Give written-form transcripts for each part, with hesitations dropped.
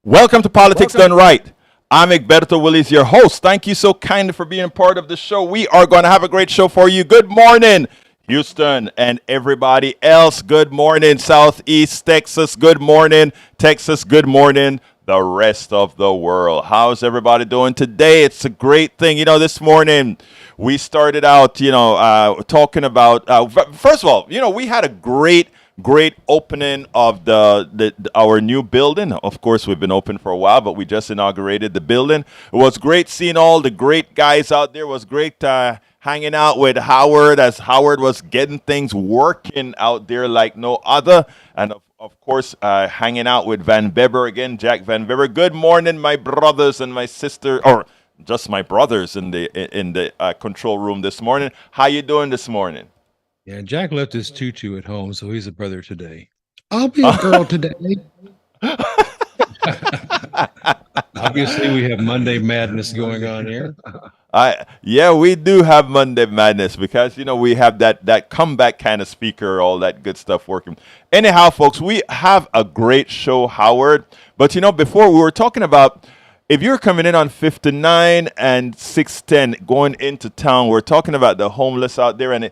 Welcome to Politics Welcome. Done Right. I'm Egberto Willis, your host. Thank you so kindly for being a part of the show. We are going to have a great show for you. Good morning, Houston and everybody else. Good morning, Southeast Texas. Good morning, Texas. Good morning, the rest of the world. How's everybody doing today? It's a great thing. This morning we started out, talking about, first of all, we had a great opening of our new building. Of course, we've been open for a while, but we just inaugurated the building. It was great seeing all the great guys out there. It was great hanging out with Howard as Howard was getting things working out there like no other. And of course, hanging out with Van Weber again, Jack Van Weber. Good morning, my brothers and my sister, or just my brothers in the control room this morning. How you doing this morning? Yeah, Jack left his tutu at home, so he's a brother today. I'll be a girl today. Obviously, we have Monday madness going on here. Yeah, we do have Monday Madness because we have that comeback kind of speaker, all that good stuff working. Anyhow, folks, we have a great show, Howard. But before we were talking about if you're coming in on 59 and 610 going into town, we're talking about the homeless out there, and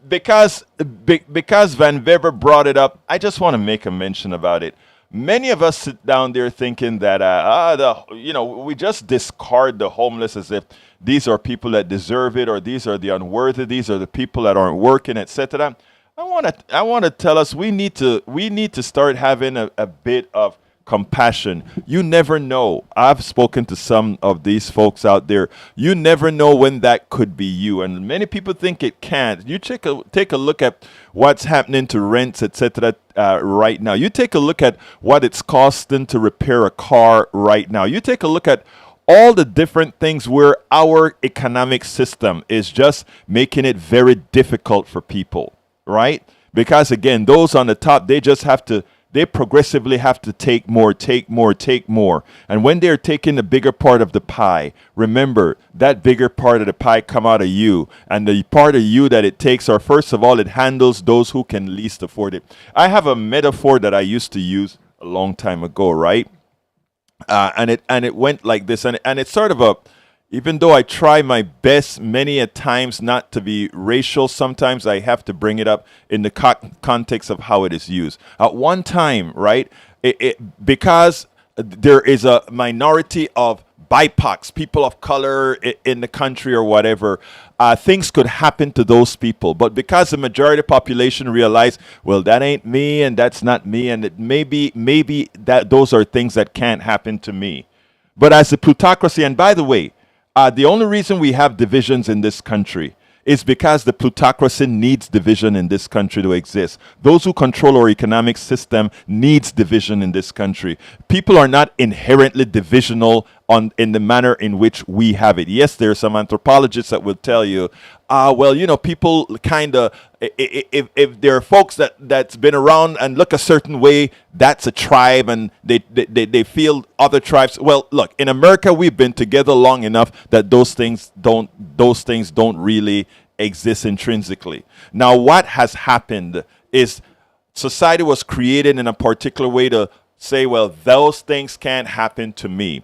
because Van Weber brought it up, I just want to make a mention about it. Many of us sit down there thinking that we just discard the homeless as if these are people that deserve it, or these are the unworthy, these are the people that aren't working, etc. I want to tell us we need to start having a bit of compassion. You never know. I've spoken to some of these folks out there. You never know when that could be you, and many people think it can't. You take a look at what's happening to rents, etc. Right now. You take a look at what it's costing to repair a car right now. You take a look at all the different things where our economic system is just making it very difficult for people, right? Because again, those on the top, they progressively have to take more. And when they're taking the bigger part of the pie, remember, that bigger part of the pie come out of you. And the part of you that it takes are, first of all, it handles those who can least afford it. I have a metaphor that I used to use a long time ago, right? And it went like this. And it's sort of even though I try my best many a times not to be racial, sometimes I have to bring it up in the context of how it is used. At one time, right, because there is a minority of BIPOCs, people of color in the country or whatever, things could happen to those people. But because the majority of the population realize, well, that ain't me and that's not me, and it maybe that those are things that can't happen to me. But as a plutocracy, and by the way, the only reason we have divisions in this country is because the plutocracy needs division in this country to exist. Those who control our economic system needs division in this country. People are not inherently divisional in the manner in which we have it. Yes, there are some anthropologists that will tell you, people kind of, if there are folks that's been around and look a certain way, that's a tribe, and they feel other tribes. Well, look, in America, we've been together long enough that those things don't really exist intrinsically. Now, what has happened is society was created in a particular way to say, well, those things can't happen to me.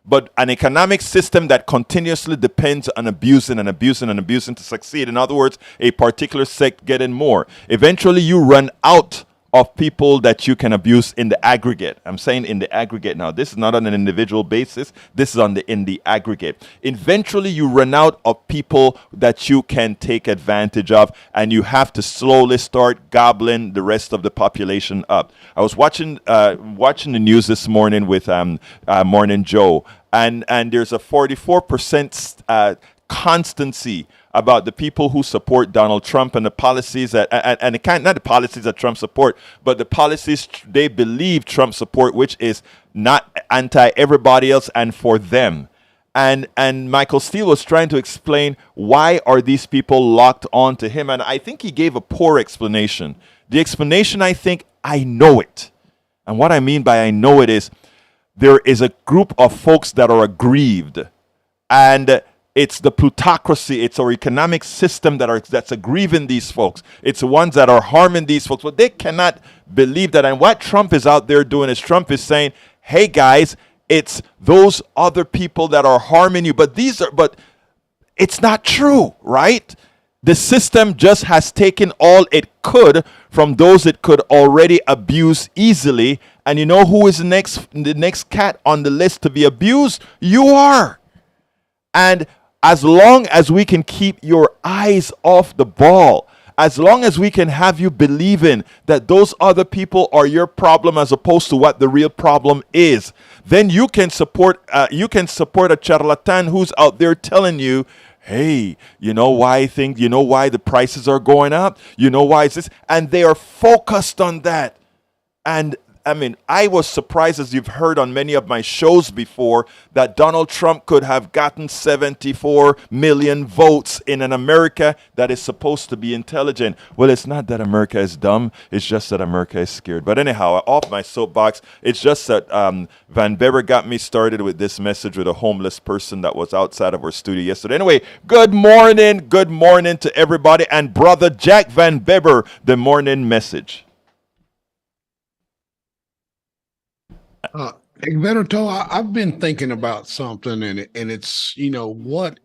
But an economic system that continuously depends on abusing to succeed. In other words, a particular sect getting more. Eventually, you run out of people that you can abuse in the aggregate. I'm saying in the aggregate now. This is not on an individual basis. This is in the aggregate. Eventually, you run out of people that you can take advantage of, and you have to slowly start gobbling the rest of the population up. I was watching the news this morning with Morning Joe, and there's a 44% constancy about the people who support Donald Trump and the policies not the policies that Trump support, but the policies they believe Trump support, which is not anti everybody else and for them. And Michael Steele was trying to explain why are these people locked on to him, and I think he gave a poor explanation. The explanation, I think, I know it. And what I mean by I know it is there is a group of folks that are aggrieved, and it's the plutocracy, it's our economic system that's aggrieving these folks. It's the ones that are harming these folks. But they cannot believe that. And what Trump is out there doing is Trump is saying, hey guys, it's those other people that are harming you. But it's not true, right? The system just has taken all it could from those it could already abuse easily. And you know who is the next cat on the list to be abused? You are. And as long as we can keep your eyes off the ball, as long as we can have you believing that those other people are your problem as opposed to what the real problem is, then you can support a charlatan who's out there telling you, hey, you know why the prices are going up? You know why it's this? And they are focused on that. And I mean, I was surprised, as you've heard on many of my shows before, that Donald Trump could have gotten 74 million votes in an America that is supposed to be intelligent. Well, it's not that America is dumb. It's just that America is scared. But anyhow, off my soapbox, it's just that Van Beber got me started with this message with a homeless person that was outside of our studio yesterday. Anyway, good morning to everybody. And Brother Jack Van Beber, the morning message. Egberto, I've been thinking about something, and it's what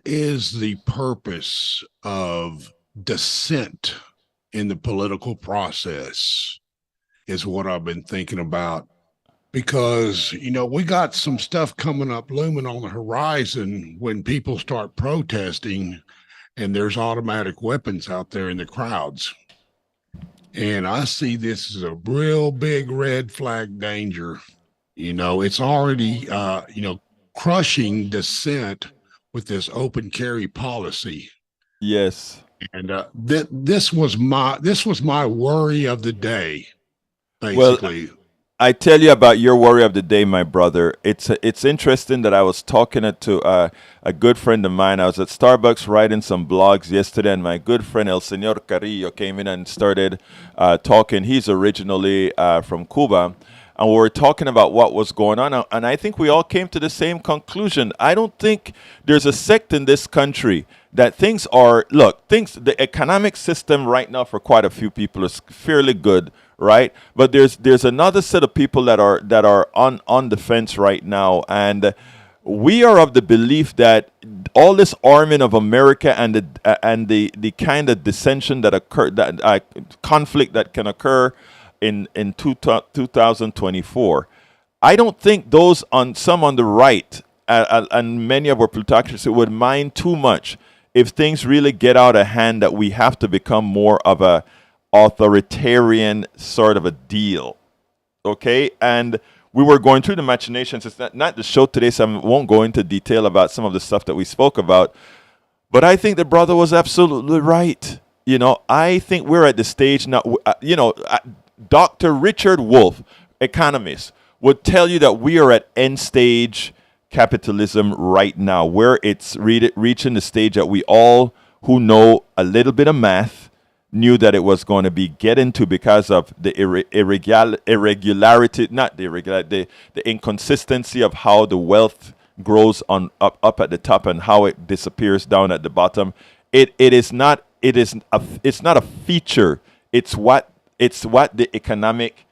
is the purpose of dissent in the political process is what I've been thinking about, because we got some stuff coming up looming on the horizon when people start protesting, and there's automatic weapons out there in the crowds. And I see this as a real big red flag danger. It's already, crushing dissent with this open carry policy. Yes. And this was my worry of the day, basically. Well, I tell you about your worry of the day, my brother. It's interesting that I was talking to a good friend of mine. I was at Starbucks writing some blogs yesterday, and my good friend El Señor Carrillo came in and started talking. He's originally from Cuba, and we were talking about what was going on. And I think we all came to the same conclusion. I don't think there's a sect in this country that the economic system right now for quite a few people is fairly good, right? But there's another set of people that are on the fence right now, and we are of the belief that all this arming of America and the kind of dissension that occur, that conflict that can occur in 2024, I don't think those on the right and many of our plutocracy would mind too much if things really get out of hand, that we have to become more of a authoritarian sort of a deal. Okay? And we were going through the machinations. It's not the show today, so I won't go into detail about some of the stuff that we spoke about. But I think the brother was absolutely right. I think we're at the stage now, Dr. Richard Wolff, economist, would tell you that we are at end stage capitalism right now, where it's reaching the stage that we all who know a little bit of math knew that it was going to be getting to, because of the the inconsistency of how the wealth grows up at the top and how it disappears down at the bottom. It's not a feature. It's what the economic.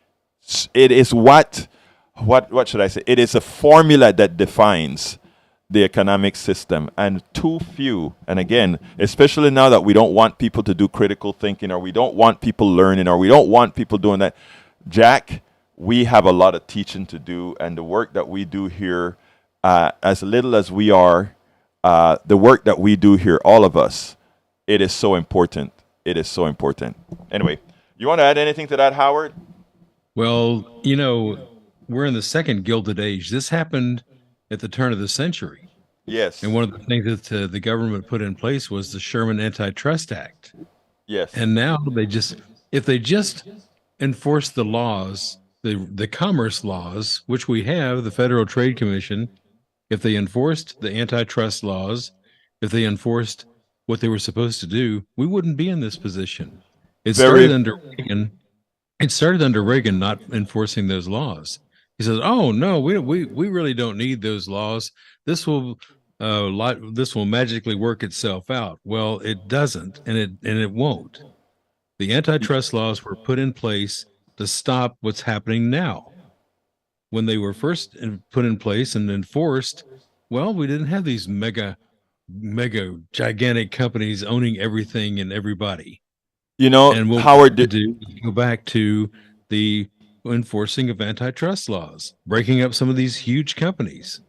It is what should I say? It is a formula that defines the economic system, and too few. And again, especially now that we don't want people to do critical thinking, or we don't want people learning, or we don't want people doing that. Jack, we have a lot of teaching to do, and the work that we do here, as little as we are, the work that we do here, all of us, it is so important. It is so important. Anyway, you want to add anything to that, Howard? Well, we're in the second Gilded Age. This happened at the turn of the century. Yes. And one of the things that the government put in place was the Sherman Antitrust Act. Yes. And now if they just enforce the laws, the commerce laws, which we have, the Federal Trade Commission, if they enforced the antitrust laws, if they enforced what they were supposed to do, we wouldn't be in this position. It started under Reagan not enforcing those laws. He says, "Oh no, we really don't need those laws. This will magically work itself out." Well, it doesn't, and it won't. The antitrust laws were put in place to stop what's happening now. when they were first put in place and enforced, well, we didn't have these mega gigantic companies owning everything and everybody. You know, And what we Howard, need to do is go back to the enforcing of antitrust laws, breaking up some of these huge companies,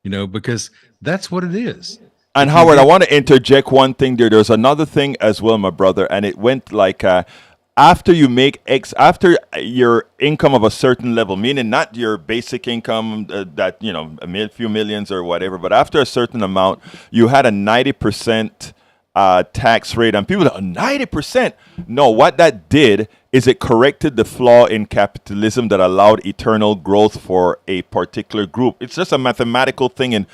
because that's what it is. and If you Howard, I get, want to interject one thing there. There's another thing as well, my brother, and it went like after your income of a certain level, meaning not your basic income that few millions or whatever, but after a certain amount, you had a 90% tax rate, and people are 90%. No, what that did is it corrected the flaw in capitalism that allowed eternal growth for a particular group. It's just a mathematical thing, and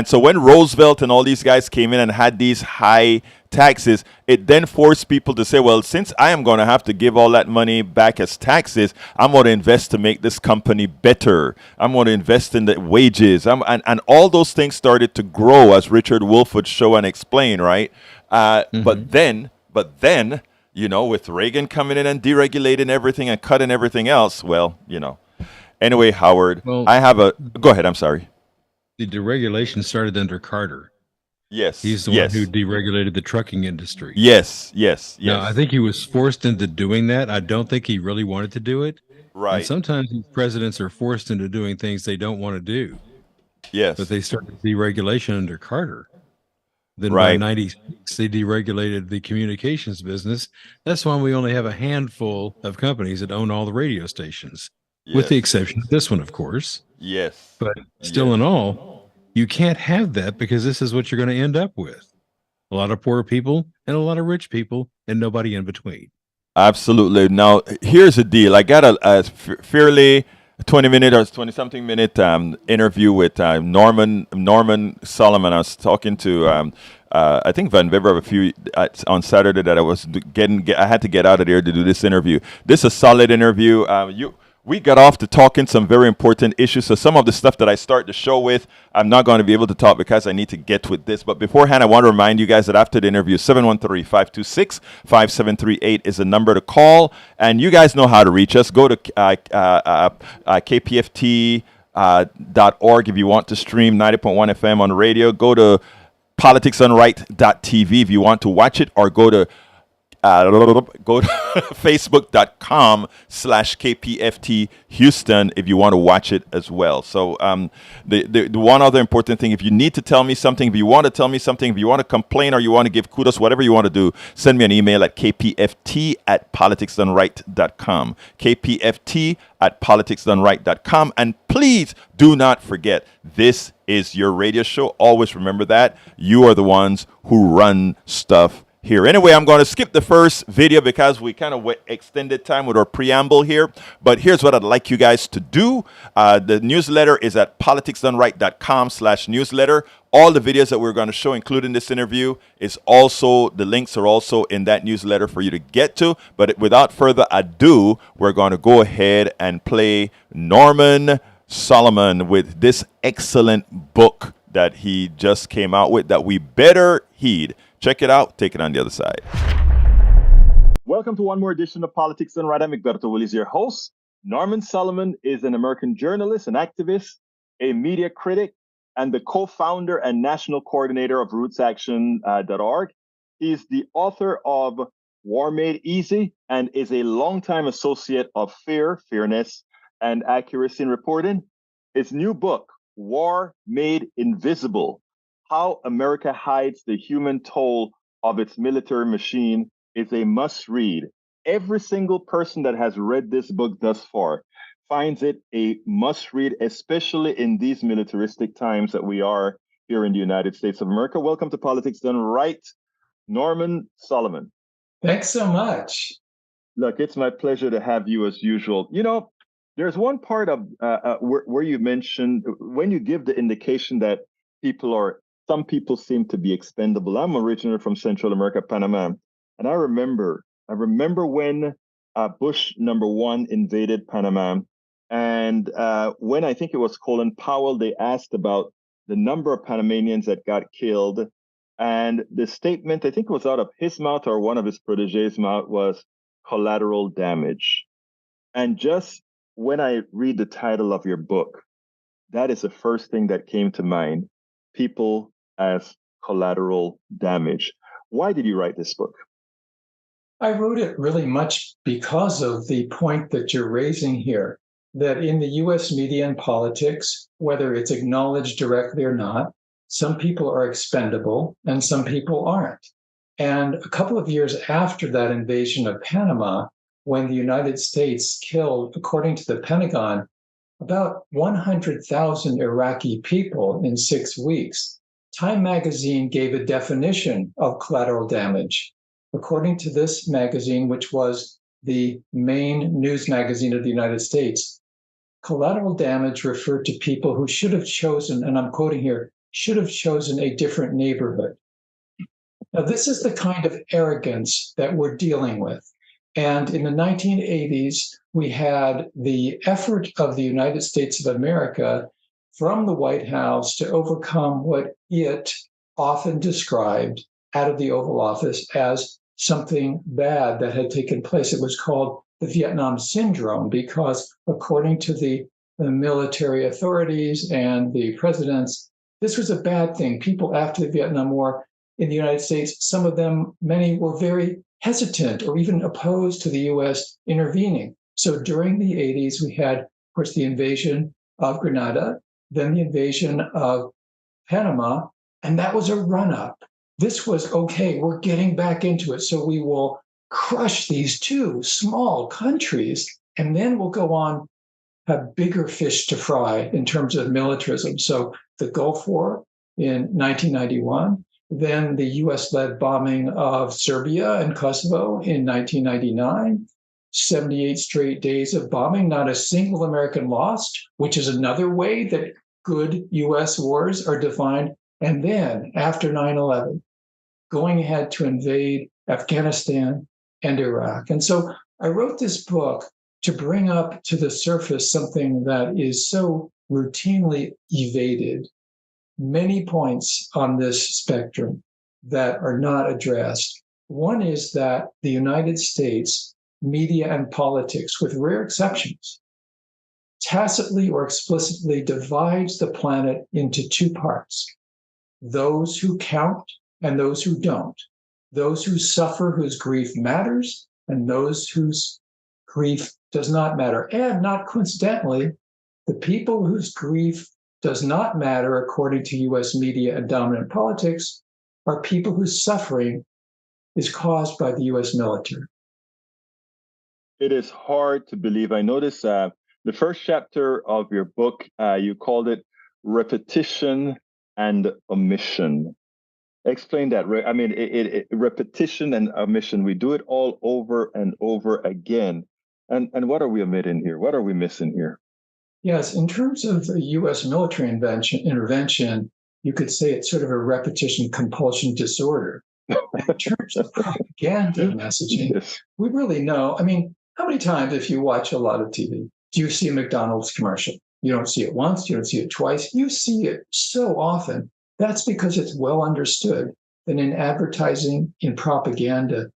so when Roosevelt and all these guys came in and had these high taxes, it then forced people to say, well, since I am going to have to give all that money back as taxes, I'm going to invest to make this company better. I'm going to invest in the wages. And all those things started to grow, as Richard Wolff would show and explain, right? But then, with Reagan coming in and deregulating everything and cutting everything else, Anyway, Howard, well, go ahead. I'm sorry. the deregulation started under Carter. Yes. He's the one who deregulated the trucking industry. Yes. Now, I think he was forced into doing that. I don't think he really wanted to do it. Right. And sometimes these presidents are forced into doing things they don't want to do. Yes. But they started deregulation under Carter. Then Right. by 96, they deregulated the communications business. That's why we only have a handful of companies that own all the radio stations, with the exception of this one, of course. Yes. But still in all, you can't have that because this is what you're going to end up with. A lot of poor people and a lot of rich people and nobody in between. Absolutely. Now, here's the deal. I got a fairly 20-minute or 20-something minute interview with Norman Solomon. I was talking to I think Van Weber a few on Saturday that I had to get out of there to do this interview. This is a solid interview. We got off to talking some very important issues. So some of the stuff that I start the show with, I'm not going to be able to talk because I need to get with this. But beforehand, I want to remind you guys that after the interview, 713-526-5738 is the number to call. And you guys know how to reach us. Go to kpft.org if you want to stream 90.1 FM on radio. Go to politicsdoneright.tv if you want to watch it, or go to facebook.com/KPFT Houston if you want to watch it as well. So the one other important thing, if you need to tell me something, if you want to tell me something, if you want to complain or you want to give kudos, whatever you want to do, send me an email at kpft@politicsdoneright.com. kpft@politicsdoneright.com. And please do not forget, this is your radio show. Always remember that. You are the ones who run stuff here. Anyway, I'm going to skip the first video because we kind of extended time with our preamble here. But here's what I'd like you guys to do. The newsletter is at politicsdoneright.com/newsletter. All the videos that we're going to show, including this interview, the links are also in that newsletter for you to get to. But without further ado, we're going to go ahead and play Norman Solomon with this excellent book that he just came out with that we better heed. Check it out. Take it on the other side. Welcome to one more edition of Politics Done Right. I'm Egberto Willis, your host. Norman Solomon is an American journalist, an activist, a media critic, and the co-founder and national coordinator of RootsAction.org. He's the author of War Made Easy and is a longtime associate of Fairness, and Accuracy in Reporting. His new book, War Made Invisible: How America Hides the Human Toll of Its Military Machine, is a must-read. Every single person that has read this book thus far finds it a must-read, especially in these militaristic times that we are here in the United States of America. Welcome to Politics Done Right, Norman Solomon. Thanks so much. Look, it's my pleasure to have you as usual. There's one part of where you mentioned when you give the indication that some people seem to be expendable. I'm originally from Central America, Panama, and I remember when Bush #1 invaded Panama, and when I think it was Colin Powell, they asked about the number of Panamanians that got killed, and the statement, I think it was out of his mouth or one of his proteges' mouth, was collateral damage. And just when I read the title of your book, that is the first thing that came to mind. People as collateral damage. Why did you write this book? I wrote it really much because of the point that you're raising here, that in the US media and politics, whether it's acknowledged directly or not, some people are expendable and some people aren't. And a couple of years after that invasion of Panama, when the United States killed, according to the Pentagon, about 100,000 Iraqi people in 6 weeks, Time magazine gave a definition of collateral damage. According to this magazine, which was the main news magazine of the United States, collateral damage referred to people who should have chosen, and I'm quoting here, should have chosen a different neighborhood. Now, this is the kind of arrogance that we're dealing with. And in the 1980s, we had the effort of the United States of America from the White House to overcome what it often described out of the Oval Office as something bad that had taken place. It was called the Vietnam Syndrome because, according to the military authorities and the presidents, this was a bad thing. People after the Vietnam War in the United States, some of them, many were very hesitant or even opposed to the US intervening. So during the 80s, we had, of course, the invasion of Grenada, then the invasion of Panama, and that was a run-up. This was, okay, we're getting back into it, so we will crush these two small countries, and then we'll go on, have bigger fish to fry in terms of militarism. So the Gulf War in 1991, then the US-led bombing of Serbia and Kosovo in 1999, 78 straight days of bombing, not a single American lost, which is another way that good US wars are defined. And then after 9/11, going ahead to invade Afghanistan and Iraq. And so I wrote this book to bring up to the surface something that is so routinely evaded, many points on this spectrum that are not addressed. One is that the United States media and politics, with rare exceptions, tacitly or explicitly divides the planet into two parts: those who count and those who don't, those who suffer, whose grief matters, and those whose grief does not matter. And not coincidentally, the people whose grief does not matter, according to US media and dominant politics, are people whose suffering is caused by the US military. It is hard to believe. I noticed the first chapter of your book, you called it Repetition and Omission. Explain that. I mean, repetition and omission, we do it all over and over again. And what are we omitting here? What are we missing here? Yes, in terms of the US military intervention, you could say it's sort of a repetition compulsion disorder. In terms of propaganda messaging, yes, we really know. I mean, how many times, if you watch a lot of TV, do you see a McDonald's commercial? You don't see it once, you don't see it twice, you see it so often. That's because it's well understood that in advertising, in propaganda,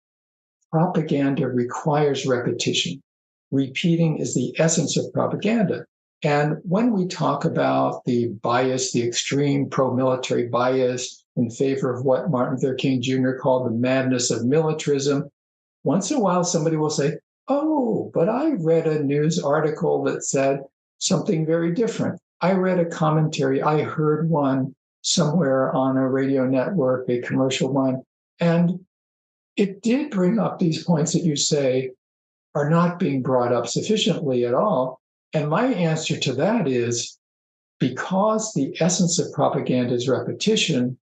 propaganda requires repetition. Repeating is the essence of propaganda. And when we talk about the bias, the extreme pro-military bias in favor of what Martin Luther King Jr. called the madness of militarism, once in a while somebody will say, oh, but I read a news article that said something very different. I read a commentary, I heard one somewhere on a radio network, a commercial one, and it did bring up these points that you say are not being brought up sufficiently at all. And my answer to that is, because the essence of propaganda is repetition,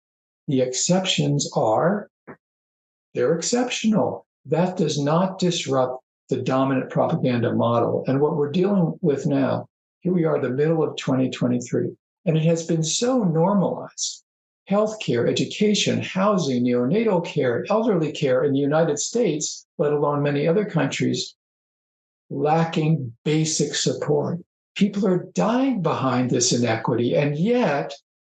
the exceptions are, they're exceptional. That does not disrupt the dominant propaganda model. And what we're dealing with now, here we are, the middle of 2023, and it has been so normalized. Healthcare, education, housing, neonatal care, elderly care in the United States, let alone many other countries, lacking basic support. People are dying behind this inequity, and yet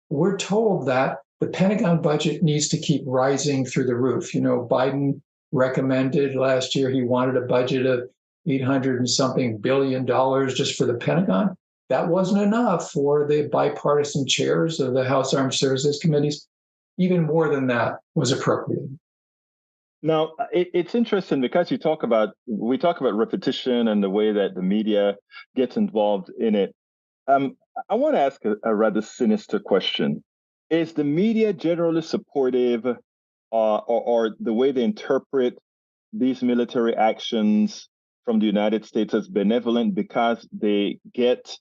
we're told that the Pentagon budget needs to keep rising through the roof. You know, Biden recommended last year, he wanted a budget of $800 and something billion just for the Pentagon. That wasn't enough for the bipartisan chairs of the House Armed Services Committees. Even more than that was appropriated. Now, it's interesting because we talk about repetition and the way that the media gets involved in it. I want to ask a rather sinister question. Is the media generally supportive or the way they interpret these military actions from the United States as benevolent because they get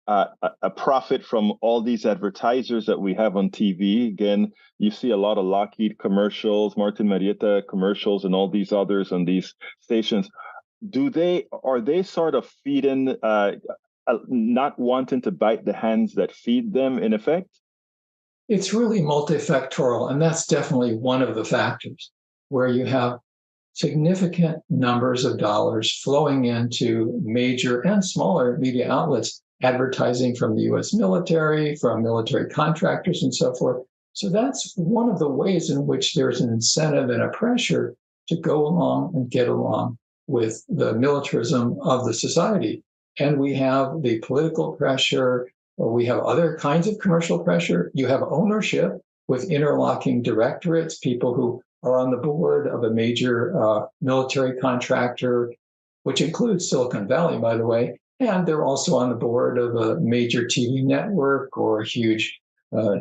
a profit from all these advertisers that we have on TV? Again, you see a lot of Lockheed commercials, Martin Marietta commercials, and all these others on these stations. Are they sort of feeding, not wanting to bite the hands that feed them, in effect? It's really multifactorial, and that's definitely one of the factors where you have significant numbers of dollars flowing into major and smaller media outlets, advertising from the US military, from military contractors, and so forth. So that's one of the ways in which there's an incentive and a pressure to go along and get along with the militarism of the society. And we have the political pressure, or we have other kinds of commercial pressure. You have ownership with interlocking directorates, people who are on the board of a major military contractor, which includes Silicon Valley, by the way, and they're also on the board of a major TV network or a huge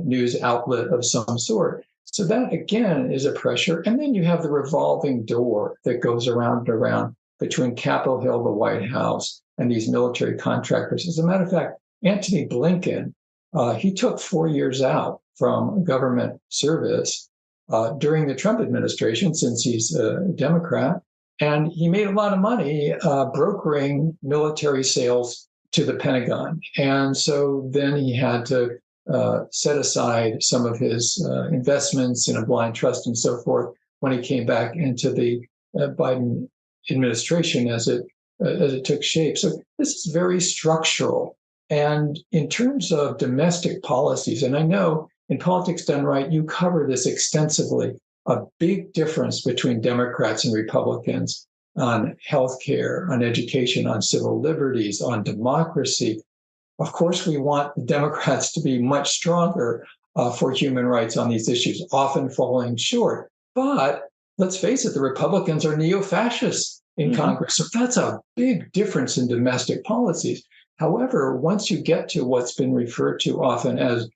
news outlet of some sort. So that, again, is a pressure. And then you have the revolving door that goes around and around between Capitol Hill, the White House, and these military contractors. As a matter of fact, Antony Blinken, he took 4 years out from government service during the Trump administration, since he's a Democrat, and he made a lot of money brokering military sales to the Pentagon. And so then he had to set aside some of his investments in a blind trust and so forth when he came back into the Biden administration as it took shape. So this is very structural. And in terms of domestic policies, and I know in Politics Done Right, you cover this extensively, a big difference between Democrats and Republicans on healthcare, on education, on civil liberties, on democracy. Of course, we want the Democrats to be much stronger for human rights on these issues, often falling short. But let's face it, the Republicans are neo-fascists in Congress. So that's a big difference in domestic policies. However, once you get to what's been referred to often as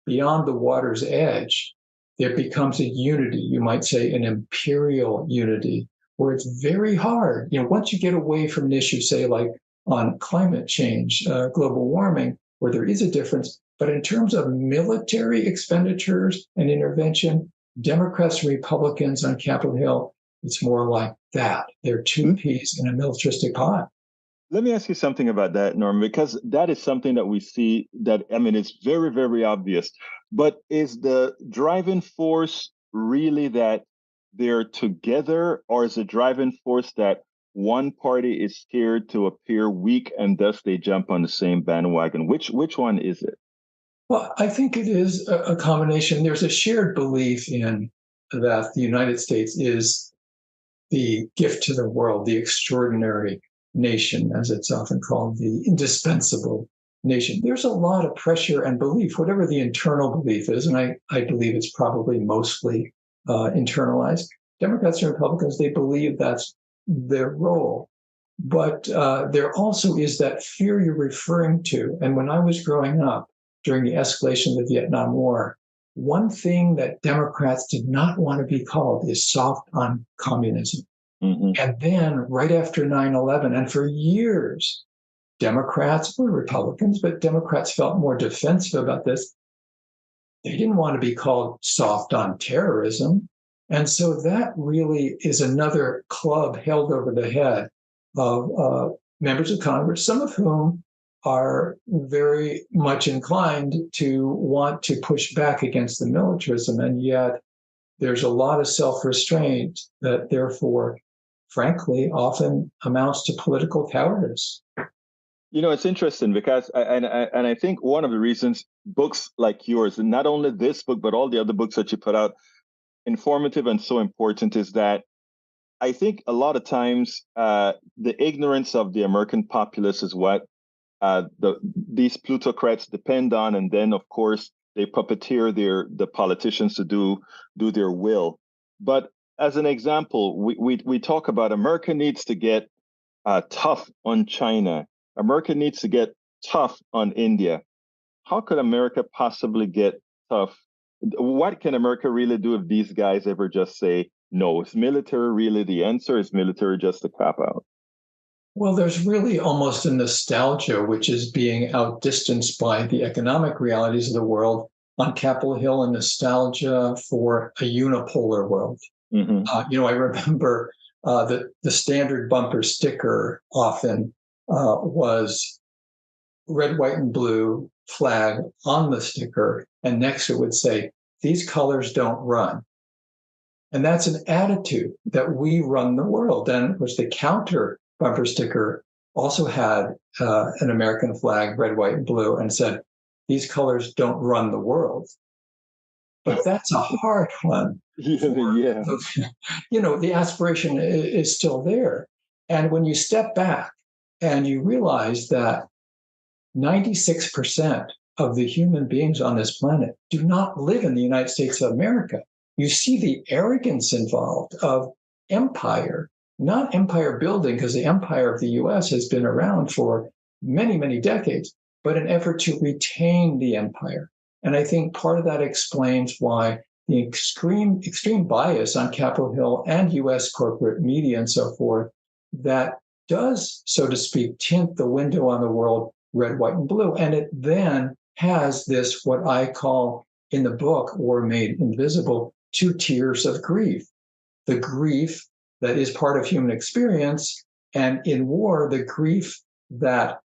beyond the water's edge, there becomes a unity, you might say an imperial unity, where it's very hard. Once you get away from an issue, say like on climate change, global warming, where there is a difference, but in terms of military expenditures and intervention, Democrats and Republicans on Capitol Hill, it's more like that. They're two peas in a militaristic pot. Let me ask you something about that, Norm, because that is something that we see that, it's very, very obvious. But is the driving force really that they're together, or is the driving force that one party is scared to appear weak and thus they jump on the same bandwagon? Which one is it? Well, I think it is a combination. There's a shared belief in that the United States is the gift to the world, the extraordinary nation, as it's often called, the indispensable nation. There's a lot of pressure and belief, whatever the internal belief is, and I believe it's probably mostly internalized. Democrats and Republicans, they believe that's their role. But there also is that fear you're referring to. And when I was growing up during the escalation of the Vietnam War, one thing that Democrats did not want to be called is soft on communism. And then right after 9/11, and for years, Democrats or Republicans, but Democrats felt more defensive about this. They didn't want to be called soft on terrorism. And so that really is another club held over the head of members of Congress, some of whom are very much inclined to want to push back against the militarism. And yet there's a lot of self-restraint that therefore, frankly, often amounts to political cowardice. It's interesting because, I think one of the reasons books like yours, and not only this book, but all the other books that you put out, informative and so important, is that I think a lot of times the ignorance of the American populace is what these plutocrats depend on, and then of course they puppeteer the politicians to do their will. But as an example, we talk about America needs to get tough on China. America needs to get tough on India. How could America possibly get tough? What can America really do if these guys ever just say no? Is military really the answer? Is military just a cop out? Well, there's really almost a nostalgia which is being outdistanced by the economic realities of the world. On Capitol Hill, a nostalgia for a unipolar world. Mm-hmm. I remember the standard bumper sticker often was red, white, and blue flag on the sticker, and next it would say, "These colors don't run." And that's an attitude that we run the world. And of course, the counter bumper sticker also had an American flag, red, white, and blue, and said, "These colors don't run the world." But that's a hard one. Yeah. The aspiration is still there. And when you step back and you realize that 96% of the human beings on this planet do not live in the United States of America, you see the arrogance involved of empire, not empire building, because the empire of the US has been around for many, many decades, but an effort to retain the empire. And I think part of that explains why the extreme bias on Capitol Hill and US corporate media and so forth that does, so to speak, tint the window on the world red, white, and blue. And it then has this, what I call in the book, War Made Invisible, 2 tiers of grief. The grief that is part of human experience, and in war, the grief that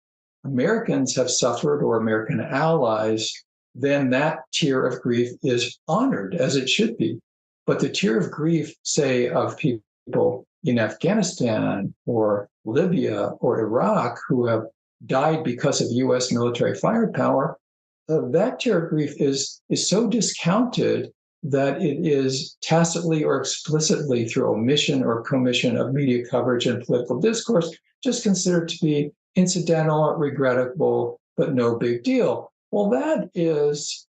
Americans have suffered or American allies, then that tier of grief is honored as it should be. But the tier of grief, say, of people in Afghanistan or Libya or Iraq who have died because of US military firepower, that tier of grief is so discounted that it is tacitly or explicitly through omission or commission of media coverage and political discourse just considered to be incidental, regrettable, but no big deal. Well, that is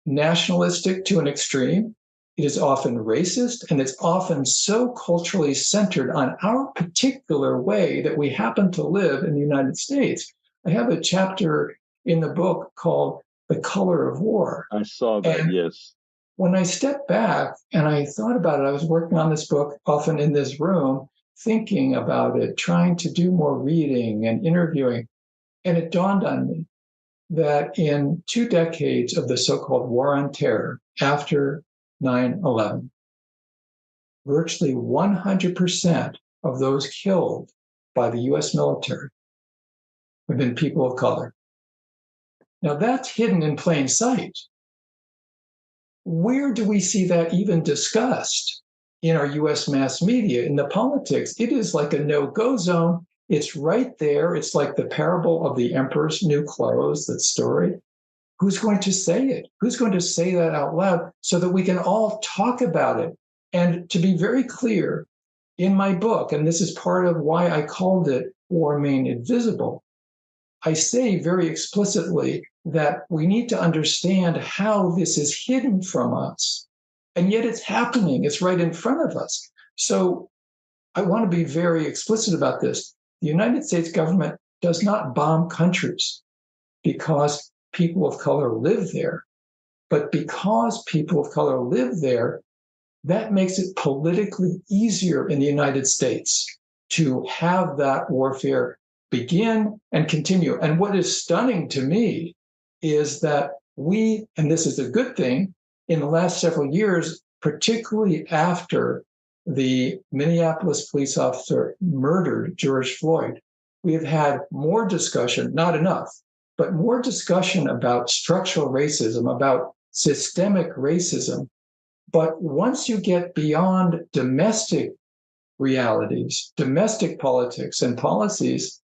nationalistic to an extreme. It is often racist, and it's often so culturally centered on our particular way that we happen to live in the United States. I have a chapter in the book called The Color of War. I saw that, and yes. When I stepped back and I thought about it, I was working on this book often in this room, thinking about it, trying to do more reading and interviewing. And it dawned on me that in 2 decades of the so-called war on terror after 9/11, virtually 100% of those killed by the US military have been people of color. Now that's hidden in plain sight. Where do we see that even discussed in our US mass media, in the politics? It is like a no-go zone. It's right there. It's like the parable of the emperor's new clothes, that story. Who's going to say it? Who's going to say that out loud so that we can all talk about it? And to be very clear, in my book, and this is part of why I called it War Made Invisible, I say very explicitly that we need to understand how this is hidden from us. And yet it's happening. It's right in front of us. So I want to be very explicit about this. The United States government does not bomb countries because people of color live there. But because people of color live there, that makes it politically easier in the United States to have that warfare begin and continue. And what is stunning to me is that we, and this is a good thing, in the last several years, particularly after the Minneapolis police officer murdered George Floyd, we have had more discussion, not enough, but more discussion about structural racism, about systemic racism. But once you get beyond domestic realities, domestic politics and policies,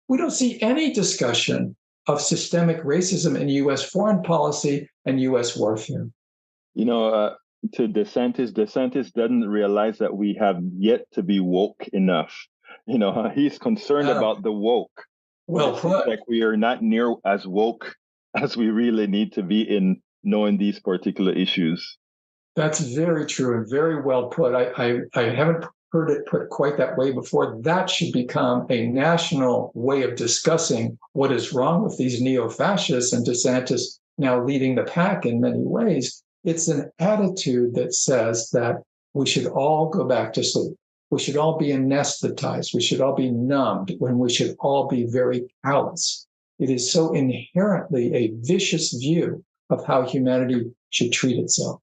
we don't see any discussion of systemic racism in US foreign policy and US warfare. to DeSantis. DeSantis doesn't realize that we have yet to be woke enough. He's concerned about the woke. Well It seems put. like we are not near as woke as we really need to be in knowing these particular issues. That's very true and very well put. I haven't heard it put quite that way before. That should become a national way of discussing what is wrong with these neo-fascists, and DeSantis now leading the pack in many ways. It's an attitude that says that we should all go back to sleep. We should all be anesthetized. We should all be numbed, when we should all be very callous. It is so inherently a vicious view of how humanity should treat itself.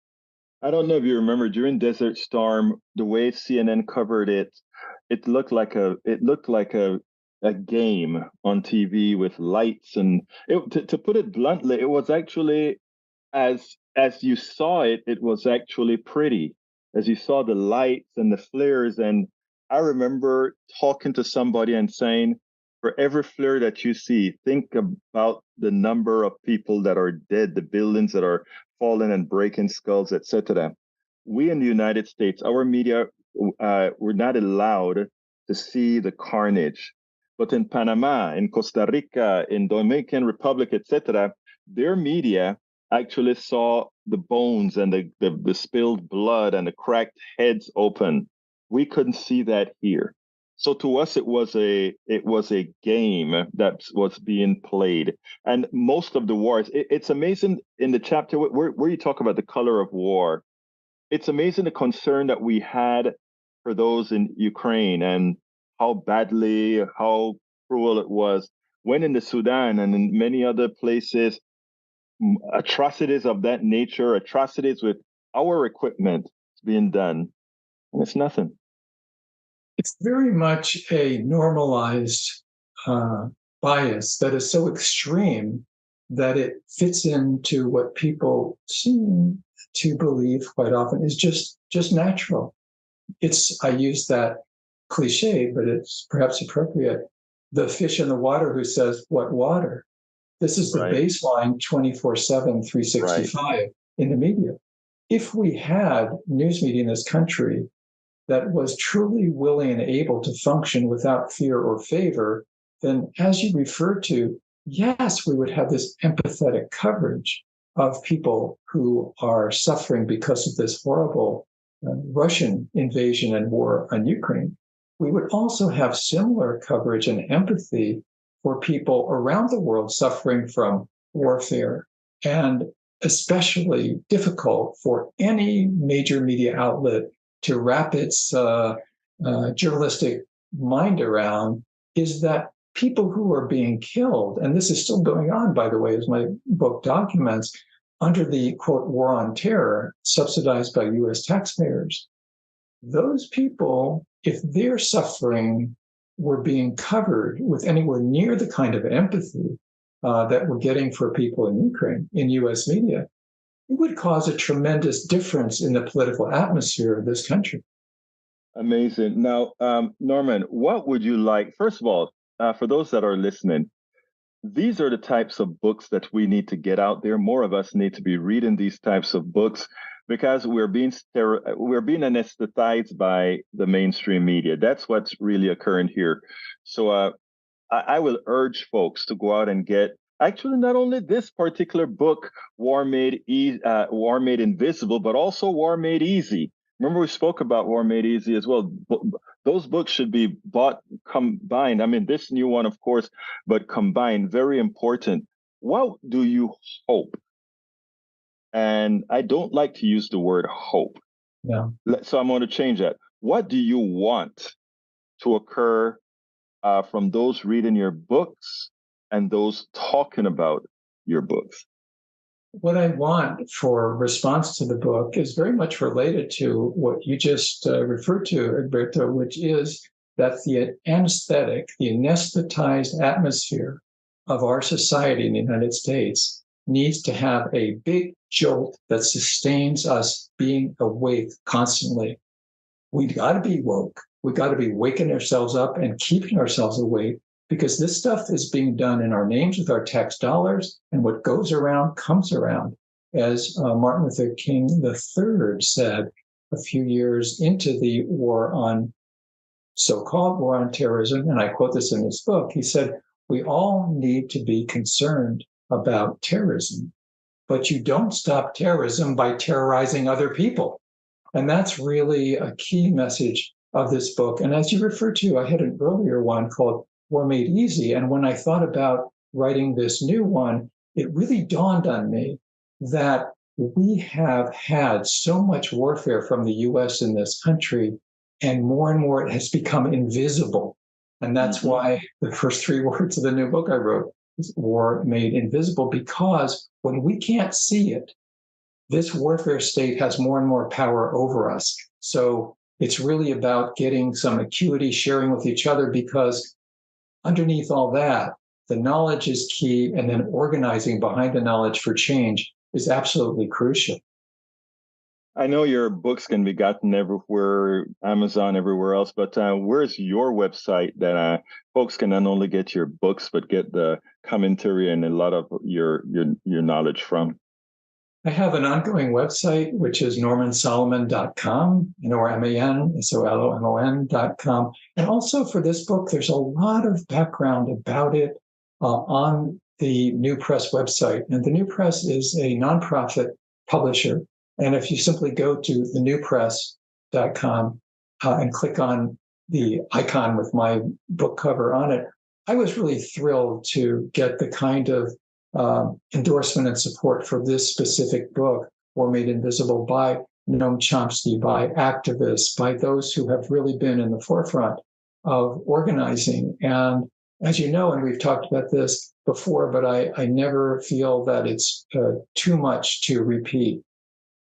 I don't know if you remember during Desert Storm, the way CNN covered it, it looked like a game on TV with lights, and to put it bluntly, it was actually, as you saw it, it was actually pretty. As you saw the lights and the flares, and I remember talking to somebody and saying, for every flare that you see, think about the number of people that are dead, the buildings that are falling and breaking skulls, etc. We in the United States, our media, were not allowed to see the carnage. But in Panama, in Costa Rica, in Dominican Republic, etc., their media actually saw the bones and the spilled blood and the cracked heads open. We couldn't see that here. So to us, it was a game that was being played, and most of the wars. It's amazing in the chapter where you talk about the color of war. It's amazing the concern that we had for those in Ukraine and how cruel it was. When in the Sudan and in many other places, atrocities of that nature, atrocities with our equipment being done, and it's nothing. It's very much a normalized bias that is so extreme that it fits into what people seem to believe quite often is just natural. I use that cliche, but it's perhaps appropriate. The fish in the water who says, "What water?" This is the Right. baseline 24/7, 365 in the media. If we had news media in this country that was truly willing and able to function without fear or favor, then, as you referred to, yes, we would have this empathetic coverage of people who are suffering because of this horrible Russian invasion and war on Ukraine. We would also have similar coverage and empathy for people around the world suffering from warfare, and especially difficult for any major media outlet to wrap its journalistic mind around, is that people who are being killed, and this is still going on, by the way, as my book documents, under the quote war on terror subsidized by US taxpayers, those people, if their suffering were being covered with anywhere near the kind of empathy that we're getting for people in Ukraine in US media, it would cause a tremendous difference in the political atmosphere of this country. Amazing. Now, Norman, what would you like? First of all, for those that are listening, these are the types of books that we need to get out there. More of us need to be reading these types of books because we're being anesthetized by the mainstream media. That's what's really occurring here. So I will urge folks to go out and get. Actually, not only this particular book, War Made Invisible, but also War Made Easy. Remember, we spoke about War Made Easy as well. Those books should be bought combined. I mean, this new one, of course, but combined, very important. What do you hope? And I don't like to use the word hope. Yeah. So I'm going to change that. What do you want to occur from those reading your books and those talking about your books? What I want for response to the book is very much related to what you just referred to, Alberto, which is that the anesthetic, the anesthetized atmosphere of our society in the United States needs to have a big jolt that sustains us being awake constantly. We got to be woke. We got to be waking ourselves up and keeping ourselves awake, because this stuff is being done in our names with our tax dollars, and what goes around comes around. as Martin Luther King III said a few years into the so-called war on terrorism, and I quote this in his book, he said, "We all need to be concerned about terrorism, but you don't stop terrorism by terrorizing other people." And that's really a key message of this book. And as you referred to, I had an earlier one called War Made Easy. And when I thought about writing this new one, it really dawned on me that we have had so much warfare from the US in this country, and more it has become invisible. And that's why the first three words of the new book I wrote is War Made Invisible, because when we can't see it, this warfare state has more and more power over us. So it's really about getting some acuity, sharing with each other, because underneath all that, the knowledge is key, and then organizing behind the knowledge for change is absolutely crucial. I know your books can be gotten everywhere, Amazon, everywhere else, but where's your website that folks can not only get your books, but get the commentary and a lot of your knowledge from? I have an ongoing website, which is normansolomon.com, NormanSolomon.com. And also for this book, there's a lot of background about it on the New Press website. And the New Press is a nonprofit publisher. And if you simply go to thenewpress.com and click on the icon with my book cover on it, I was really thrilled to get the kind of endorsement and support for this specific book, War Made Invisible, by Noam Chomsky, by activists, by those who have really been in the forefront of organizing. And as you know, and we've talked about this before, but I never feel that it's too much to repeat.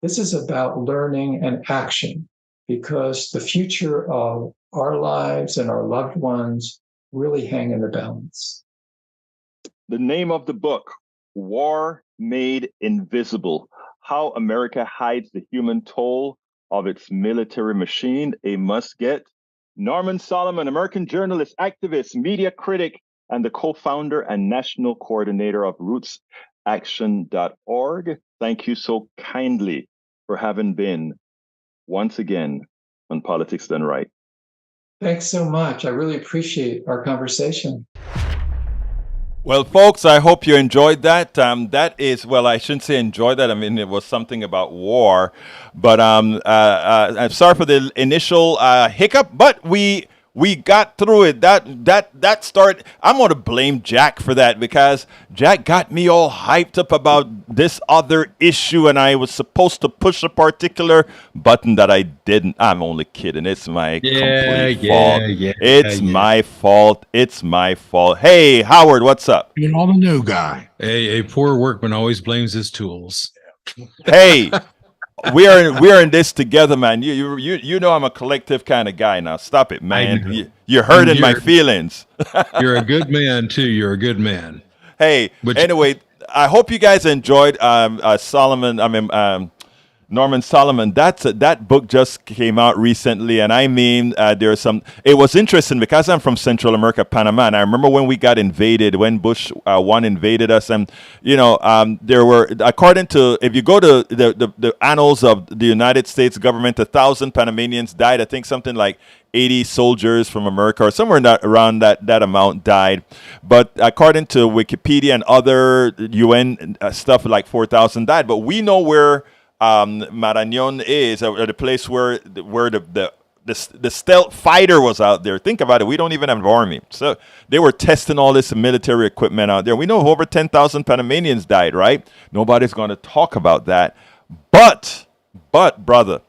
This is about learning and action, because the future of our lives and our loved ones really hang in the balance. The name of the book, War Made Invisible: How America Hides the Human Toll of Its Military Machine, a must-get. Norman Solomon, American journalist, activist, media critic, and the co-founder and national coordinator of RootsAction.org. Thank you so kindly for having been once again on Politics Done Right. Thanks so much. I really appreciate our conversation. Well, folks, I hope you enjoyed that. That is, well, I shouldn't say enjoyed that. I mean, it was something about war. But I'm sorry for the initial hiccup, but we got through it. That start. I'm going to blame Jack for that, because Jack got me all hyped up about this other issue, and I was supposed to push a particular button that I didn't. I'm only kidding. It's my complete fault. It's my fault. It's my fault. Hey, Howard, what's up? You're all the new guy. A poor workman always blames his tools. Hey. We are in this together, man. You know I'm a collective kind of guy. Now stop it, man. You're hurting my feelings. You're a good man too. You're a good man. Hey, anyway, I hope you guys enjoyed Norman Solomon. That book just came out recently, and I mean, there's some. It was interesting because I'm from Central America, Panama, and I remember when we got invaded, when Bush one invaded us, and there were, according to, if you go to the annals of the United States government, 1,000 Panamanians died. I think something like 80 soldiers from America or somewhere around that amount died. But according to Wikipedia and other UN stuff, like 4,000 died. But we know where Marañón is, the place where the stealth fighter was out there. Think about it. We don't even have an army. So they were testing all this military equipment out there. We know over 10,000 Panamanians died, right? Nobody's going to talk about that. But, brother,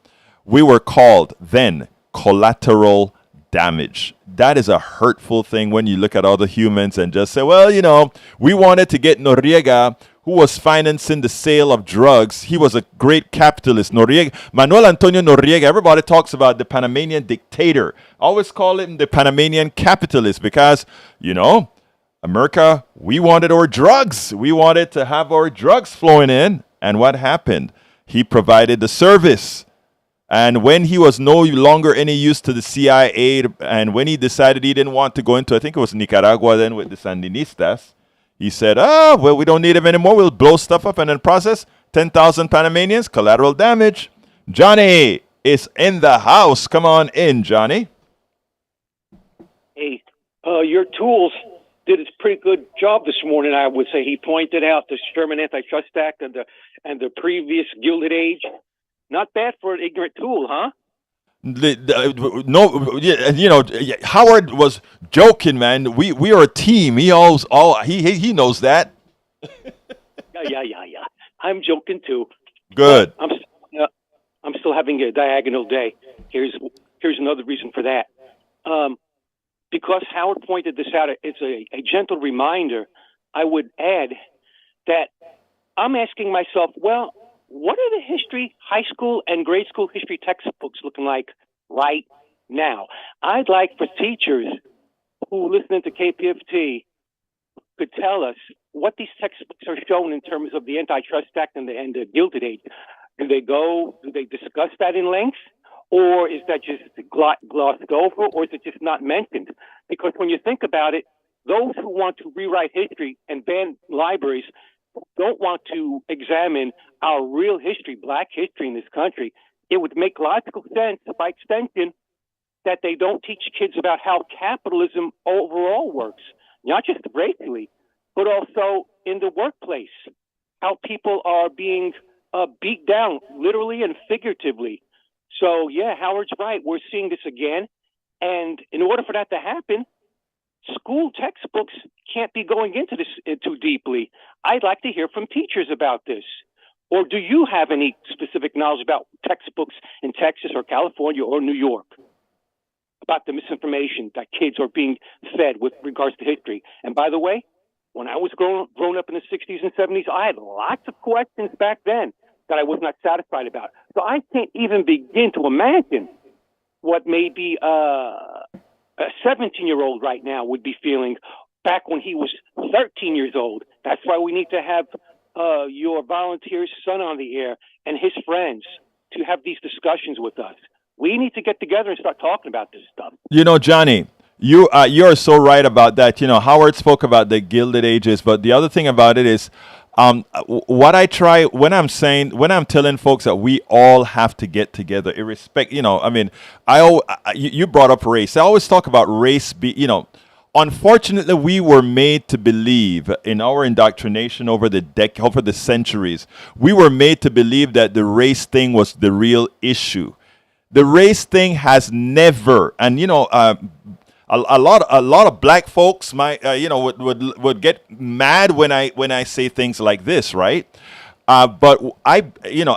we were called then collateral damage. That is a hurtful thing when you look at other humans and just say, well, we wanted to get Noriega, who was financing the sale of drugs. He was a great capitalist. Manuel Antonio Noriega, everybody talks about the Panamanian dictator. I always call him the Panamanian capitalist because, America, we wanted our drugs. We wanted to have our drugs flowing in. And what happened? He provided the service. And when he was no longer any use to the CIA, and when he decided he didn't want to go into, I think it was Nicaragua then with the Sandinistas, he said, we don't need him anymore. We'll blow stuff up. And in the process, 10,000 Panamanians, collateral damage. Johnny is in the house. Come on in, Johnny. Hey, your tools did a pretty good job this morning, I would say. He pointed out the Sherman Antitrust Act and the previous Gilded Age. Not bad for an ignorant tool, huh? Howard was joking, man. We are a team. He knows that. Yeah. I'm joking too. Good. I'm still having a diagonal day. Here's another reason for that. Because Howard pointed this out, it's a gentle reminder. I would add that I'm asking myself, well, what are the history, high school and grade school history textbooks looking like right now? I'd like for teachers who listening to KPFT could tell us what these textbooks are showing in terms of the Antitrust Act and the Gilded Age. Do they discuss that in length? Or is that just glossed over, or is it just not mentioned? Because when you think about it, those who want to rewrite history and ban libraries don't want to examine our real history, Black history in this country. It would make logical sense, by extension, that they don't teach kids about how capitalism overall works, not just racially, but also in the workplace, how people are being beat down, literally and figuratively. So, yeah, Howard's right. We're seeing this again. And in order for that to happen, school textbooks can't be going into this too deeply. I'd like to hear from teachers about this. Or do you have any specific knowledge about textbooks in Texas or California or New York about the misinformation that kids are being fed with regards to history? And by the way, when I was grown up in the 60s and 70s, I had lots of questions back then that I was not satisfied about. So I can't even begin to imagine what maybe a 17-year-old right now would be feeling back when he was 13 years old. That's why we need to have your volunteer's son on the air and his friends to have these discussions with us. We need to get together and start talking about this stuff. Johnny, you're so right about that. Howard spoke about the Gilded Ages, but the other thing about it is, what I try when I'm telling folks that we all have to get together, irrespective. You brought up race. I always talk about race. Unfortunately, we were made to believe in our indoctrination over the centuries. We were made to believe that the race thing was the real issue. The race thing has never, and a lot of black folks would get mad when I say things like this, right? But I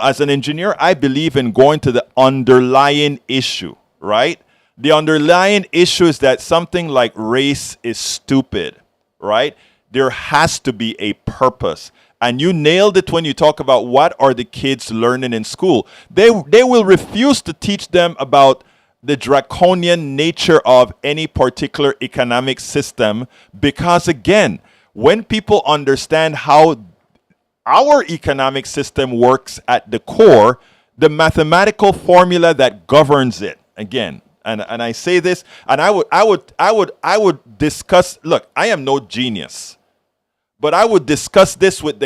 as an engineer, I believe in going to the underlying issue, right? The underlying issue is that something like race is stupid, right? There has to be a purpose. And you nailed it when you talk about what are the kids learning in school. They will refuse to teach them about the draconian nature of any particular economic system because, again, when people understand how our economic system works at the core, the mathematical formula that governs it, again, and I say this, and I would discuss. Look, I am no genius, but I would discuss this with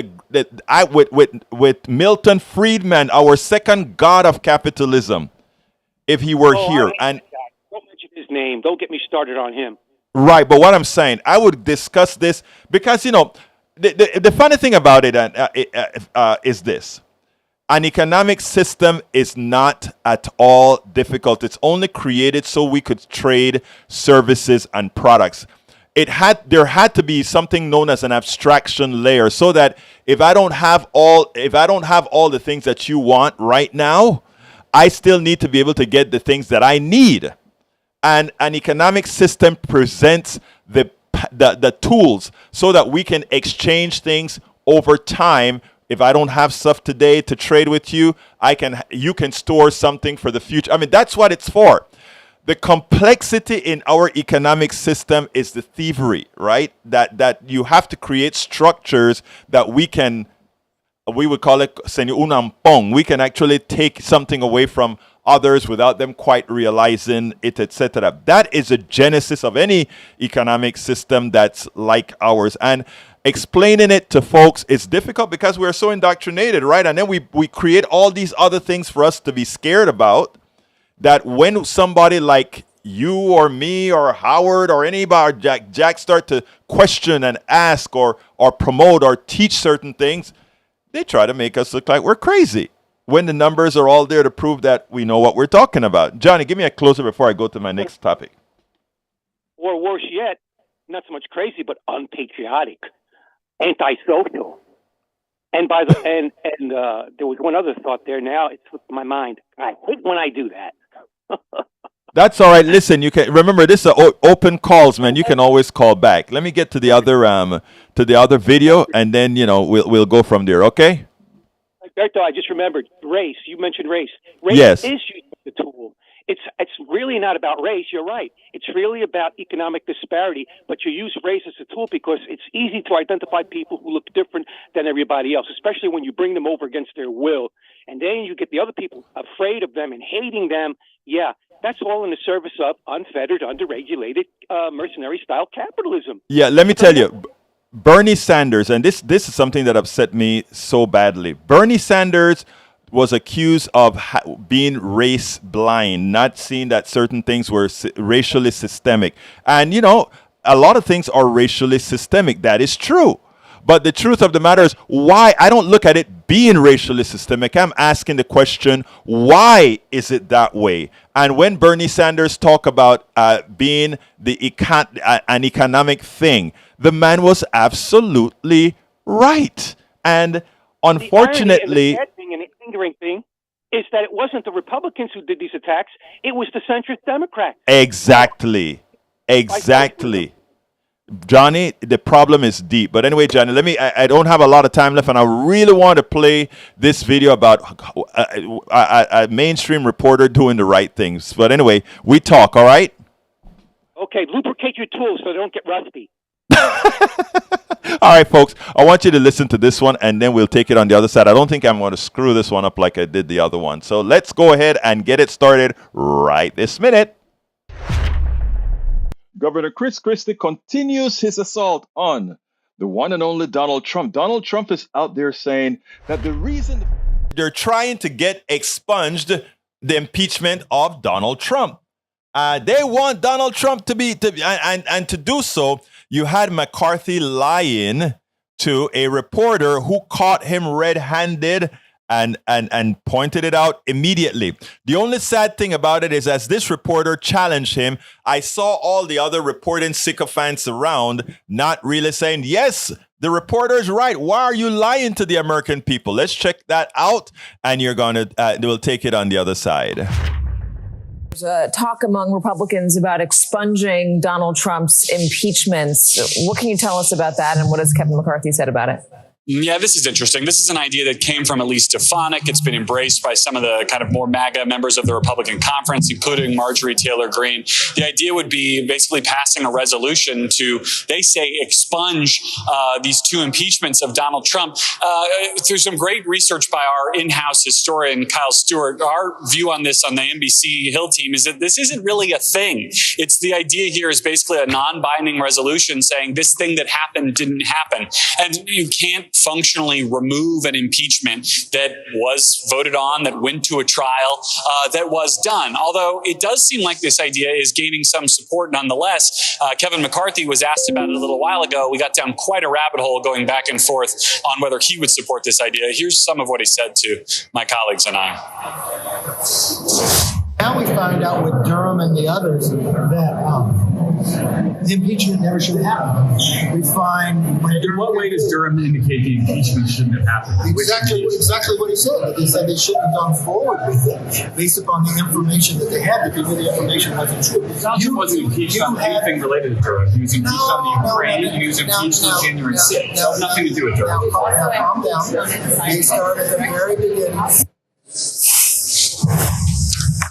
with Milton Friedman, our second god of capitalism, if he were here. And don't mention his name. Don't get me started on him. Right, but what I'm saying, I would discuss this because the funny thing about it is this. An economic system is not at all difficult. It's only created so we could trade services and products. There had to be something known as an abstraction layer, so that if I don't have all the things that you want right now, I still need to be able to get the things that I need. And an economic system presents the tools so that we can exchange things over time. If I don't have stuff today to trade with you, you can store something for the future. I mean, that's what it's for. The complexity in our economic system is the thievery, right? That you have to create structures that we would call it señor un ampón. We can actually take something away from others without them quite realizing it, etc. That is a genesis of any economic system that's like ours. And explaining it to folks is difficult because we're so indoctrinated, right? And then we create all these other things for us to be scared about, that when somebody like you or me or Howard or anybody, Jack start to question and ask or promote or teach certain things, they try to make us look like we're crazy when the numbers are all there to prove that we know what we're talking about. Johnny, give me a closer before I go to my next topic. Or worse yet, not so much crazy, but unpatriotic, antisocial. And there was one other thought there. Now it slipped my mind. I hate when I do that. That's all right. Listen, you can remember this is open calls, man. You can always call back. Let me get to the other video, and then we'll go from there. Okay? Alberto, I just remembered race. You mentioned race. Race Yes. is used as a tool. It's really not about race. You're right. It's really about economic disparity. But you use race as a tool because it's easy to identify people who look different than everybody else, especially when you bring them over against their will. And then you get the other people afraid of them and hating them. Yeah, that's all in the service of unfettered, underregulated, mercenary-style capitalism. Yeah, let me tell you, Bernie Sanders, and this is something that upset me so badly. Bernie Sanders was accused of being race blind, not seeing that certain things were racially systemic. And, a lot of things are racially systemic. That is true. But the truth of the matter is, why? I don't look at it being racially systemic. I'm asking the question, why is it that way? And when Bernie Sanders talked about being an economic thing, the man was absolutely right. And unfortunately, the bad thing and the lingering thing is that it wasn't the Republicans who did these attacks; it was the centrist Democrats. Exactly. Johnny, the problem is deep. But anyway, Johnny, I don't have a lot of time left, and I really want to play this video about a mainstream reporter doing the right things. But anyway, we talk, all right? Okay, lubricate your tools so they don't get rusty. All right, folks, I want you to listen to this one, and then we'll take it on the other side. I don't think I'm going to screw this one up like I did the other one. So let's go ahead and get it started right this minute. Governor Christie continues his assault on the one and only Donald Trump. Donald Trump is out there saying that the reason they're trying to get expunged the impeachment of Donald Trump. They want Donald Trump to do so. You had McCarthy lying to a reporter who caught him red-handed and pointed it out immediately. The only sad thing about it is, as this reporter challenged him, I saw all the other reporting sycophants around not really saying, yes, the reporter is right. Why are you lying to the American people? Let's check that out, and we'll take it on the other side. There's talk among Republicans about expunging Donald Trump's impeachments. What can you tell us about that, and what has Kevin McCarthy said about it? Yeah, this is interesting. This is an idea that came from at least Stefanik. It's been embraced by some of the kind of more MAGA members of the Republican conference, including Marjorie Taylor Greene. The idea would be basically passing a resolution to, they say, expunge these two impeachments of Donald Trump. Through some great research by our in-house historian, Kyle Stewart, our view on this on the NBC Hill team is that this isn't really a thing. It's the idea here is basically a non-binding resolution saying this thing that happened didn't happen. And you can't functionally remove an impeachment that was voted on, that went to a trial, that was done. Although it does seem like this idea is gaining some support nonetheless. Kevin McCarthy was asked about it a little while ago. We got down quite a rabbit hole going back and forth on whether he would support this idea. Here's some of what he said to my colleagues and I. Now we find out with Durham and the others that the impeachment never should have happened. We find... In what way does Durham indicate the impeachment shouldn't have happened? Exactly what he said. They said they shouldn't have gone forward with it based upon the information that they had, that they knew the information wasn't true. Johnson wasn't impeached on anything related to Durham. He was impeached on the Ukraine, and he was impeached on January 6th. Nothing to do with Durham. Now, calm down. They started at the very beginning.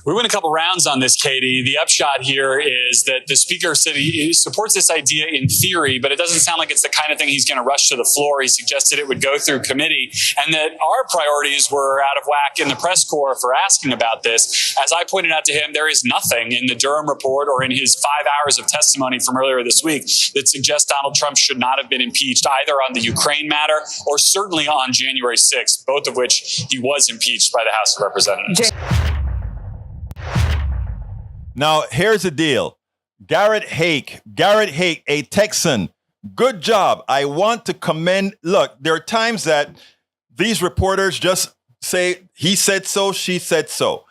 We went a couple rounds on this, Katie. The upshot here is that the Speaker said he supports this idea in theory, but it doesn't sound like it's the kind of thing he's going to rush to the floor. He suggested it would go through committee, and that our priorities were out of whack in the press corps for asking about this. As I pointed out to him, there is nothing in the Durham report or in his 5 hours of testimony from earlier this week that suggests Donald Trump should not have been impeached either on the Ukraine matter or certainly on January 6th, both of which he was impeached by the House of Representatives. Now, here's the deal. Garrett Haake, a Texan, good job. I want to commend. Look, there are times that these reporters just say, he said so, she said so.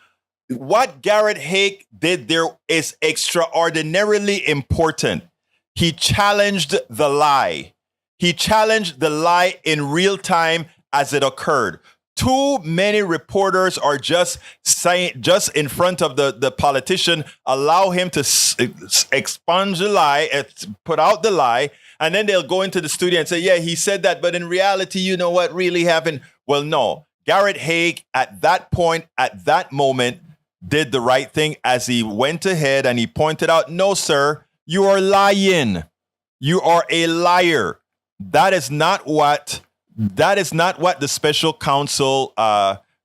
What Garrett Haake did there is extraordinarily important. He challenged the lie. He challenged the lie in real time as it occurred. Too many reporters are just saying, just in front of the politician, allow him to expunge the lie, put out the lie, and then they'll go into the studio and say, yeah, he said that, but in reality, you know what really happened? Well, no. Garrett Haake, at that point, at that moment, did the right thing as he went ahead and he pointed out, no, sir, you are lying. You are a liar. That is not what the special counsel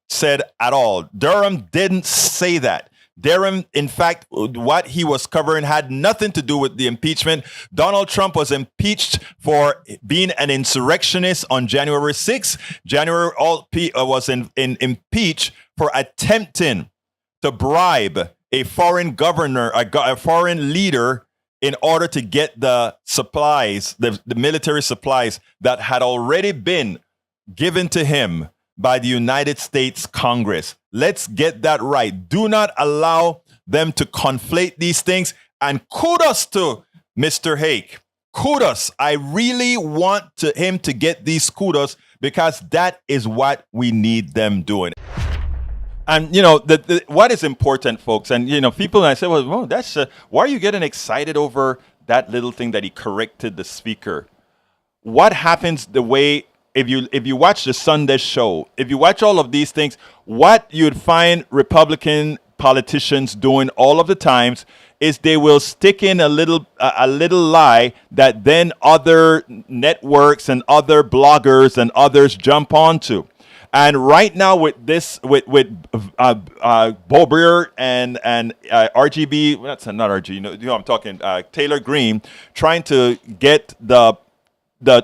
said at all. Durham didn't say that. Durham, in fact, what he was covering had nothing to do with the impeachment. Donald Trump was impeached for being an insurrectionist on January 6th. Was impeached for attempting to bribe a foreign governor, a foreign leader, in order to get the supplies, the military supplies that had already been given to him by the United States Congress. Let's get that right. Do not allow them to conflate these things. And kudos to Mr. Haake. Kudos. I really want him to get these kudos because that is what we need them doing. And, you know, what is important, folks, and, you know, people, and I say, well, that's, why are you getting excited over that little thing that he corrected the speaker? What happens the way, if you watch the Sunday show, if you watch all of these things, what you'd find Republican politicians doing all of the times is they will stick in a little lie that then other networks and other bloggers and others jump onto. And right now with this, with Bobrier and RGB, that's not RG, you know I'm talking, Taylor Greene, trying to get the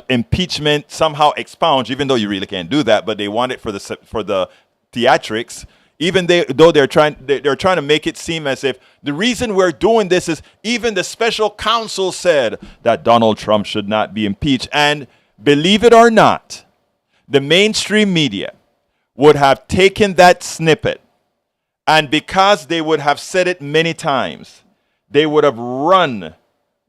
impeachment somehow expunged, even though you really can't do that, but they want it for the theatrics. Even though they're trying to make it seem as if the reason we're doing this is even the special counsel said that Donald Trump should not be impeached. And believe it or not, the mainstream media would have taken that snippet, and because they would have said it many times, they would have run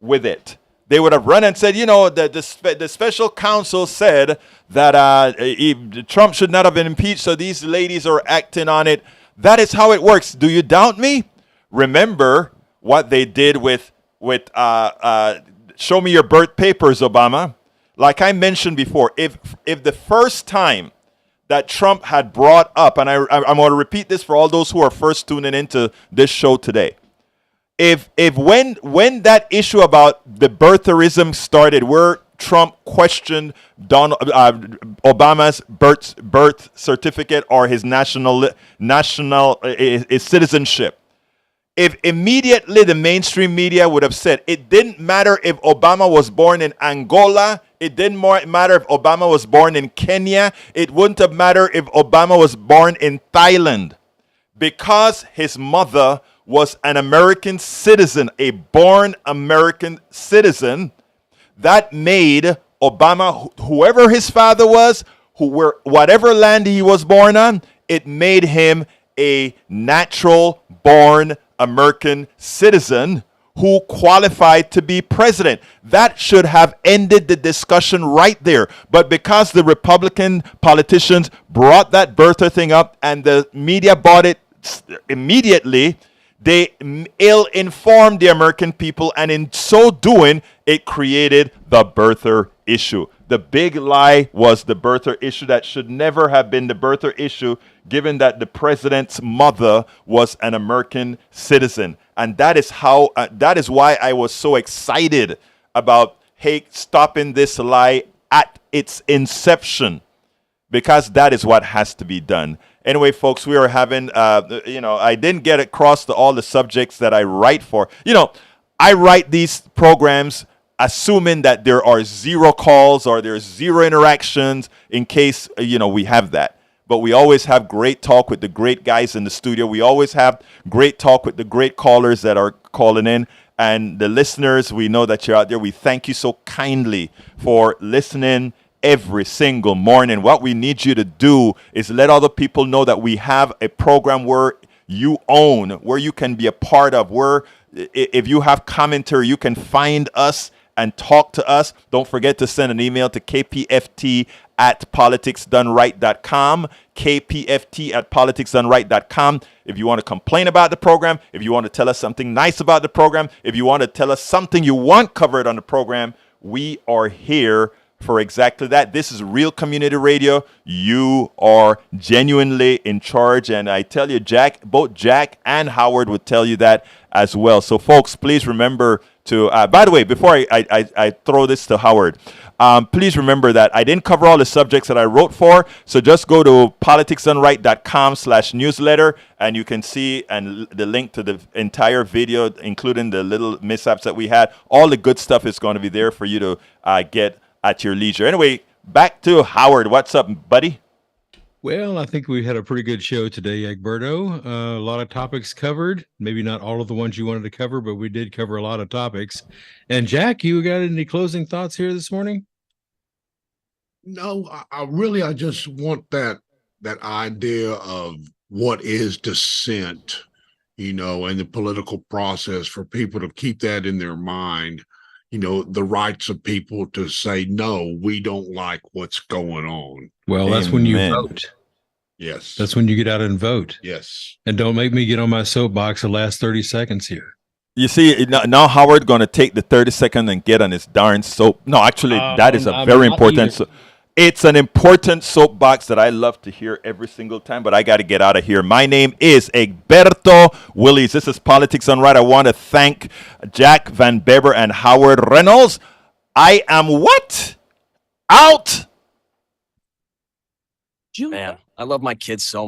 with it. They would have run and said, you know, the special counsel said that Trump should not have been impeached, so these ladies are acting on it. That is how it works. Do you doubt me? Remember what they did with Show Me Your Birth Papers, Obama. Like I mentioned before, if the first time that Trump had brought up, and I'm going to repeat this for all those who are first tuning into this show today, if when that issue about the birtherism started, where Trump questioned Obama's birth certificate or his national his citizenship, if immediately the mainstream media would have said it didn't matter if Obama was born in Angola, it didn't matter if Obama was born in Kenya, it wouldn't have mattered if Obama was born in Thailand, because his mother was an American citizen, a born American citizen, that made Obama, whoever his father was, whatever land he was born on, it made him a natural born American citizen who qualified to be president. That should have ended the discussion right there. But because the Republican politicians brought that birther thing up and the media bought it immediately, they ill-informed the American people, and in so doing, it created the birther issue. The big lie was the birther issue that should never have been the birther issue, given that the president's mother was an American citizen. And that is how, that is why I was so excited about, hey, stopping this lie at its inception, because that is what has to be done. Anyway, folks, we are having, I didn't get across to all the subjects that I write for. I write these programs assuming that there are zero calls or there's zero interactions in case, we have that. But we always have great talk with the great guys in the studio. We always have great talk with the great callers that are calling in. And the listeners, we know that you're out there. We thank you so kindly for listening every single morning. What we need you to do is let other people know that we have a program where you own, where you can be a part of, where if you have commentary, you can find us and talk to us. Don't forget to send an email to kpft@politicsdoneright.com, kpft@politicsdoneright.com. If you want to complain about the program, if you want to tell us something nice about the program, if you want to tell us something you want covered on the program, we are here for exactly that. This is real community radio. You are genuinely in charge. And I tell you, both Jack and Howard would tell you that as well. So folks, please remember to, by the way, before I throw this to Howard, please remember that I didn't cover all the subjects that I wrote for. So just go to politicsdoneright.com/newsletter and you can see the link to the entire video, including the little mishaps that we had. All the good stuff is going to be there for you to get at your leisure. Anyway, back to Howard. What's up, buddy? Well, I think we had a pretty good show today, Egberto. A lot of topics covered. Maybe not all of the ones you wanted to cover, but we did cover a lot of topics. And Jack, you got any closing thoughts here this morning? No, I just want that idea of what is dissent, and the political process, for people to keep that in their mind. The rights of people to say, no, we don't like what's going on. Well, that's when you vote. Yes. That's when you get out and vote. Yes. And don't make me get on my soapbox the last 30 seconds here. You see, now Howard going to take the 30 second and get on his darn soap. No, actually, that is a very important. It's an important soapbox that I love to hear every single time, but I got to get out of here. My name is Egberto Willies. This is Politics Done Right. I want to thank Jack Van Beber and Howard Reynolds. I am what? Out. Man, I love my kids so much.